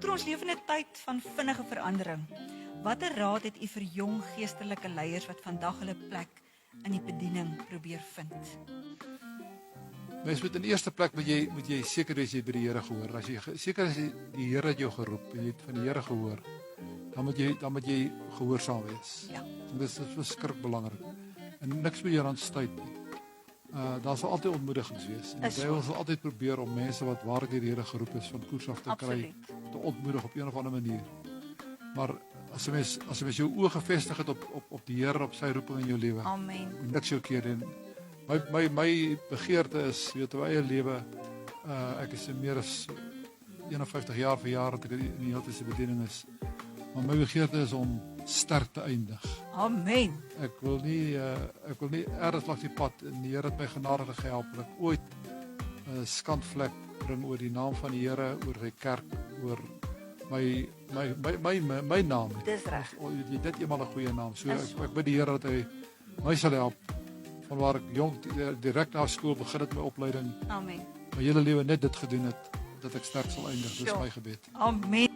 Dokter, ons leef in 'n tyd van vinnige verandering. Watter raad het u vir jong geestelike leiers wat vandag hulle plek in die bediening probeer vind? Mens moet in eerste plek moet jy seker wees jy by die Here gehoor. As jy seker is die Here het jou geroep en jy het van die Here gehoor, dan moet jy gehoorsaam wees. Ja. En dit is verskriklik belangrik. En niks moet jou aan stuit nie. Daar sal altyd ontmoedigings wees. En Is die duiwel sal altyd probeer om mense wat waarlik deur die Here geroep is van koers af te kry, Absoluut. te ontmoedig op een of ander manier. Maar as 'n mens jou oë gefestig het op die Here, op sy roeping in jou lewe, Amen. moet niks jou keer en my begeerte is, weet jy, my eie lewe, ek is meer as 51 jaar verjaar dat ek in die Heeltydse bediening is. Maar my begeerte is om sterk te eindig. Amen. Ek wil nie ergens langs die pad, en die Here het my genadig gehelp dat ek ooit 'n skandvlek bring oor die naam van die Here, oor sy kerk, oor my naam. Dis reg. Dit eenmal 'n goeie naam. So Is ek bid die Here dat hy my sal help van waar ek jong direk na skool begin het my opleiding, Amen. my hele lewe net dit gedoen het, dat ek sterk sal eindig. Dis Sure. my gebed. Amen.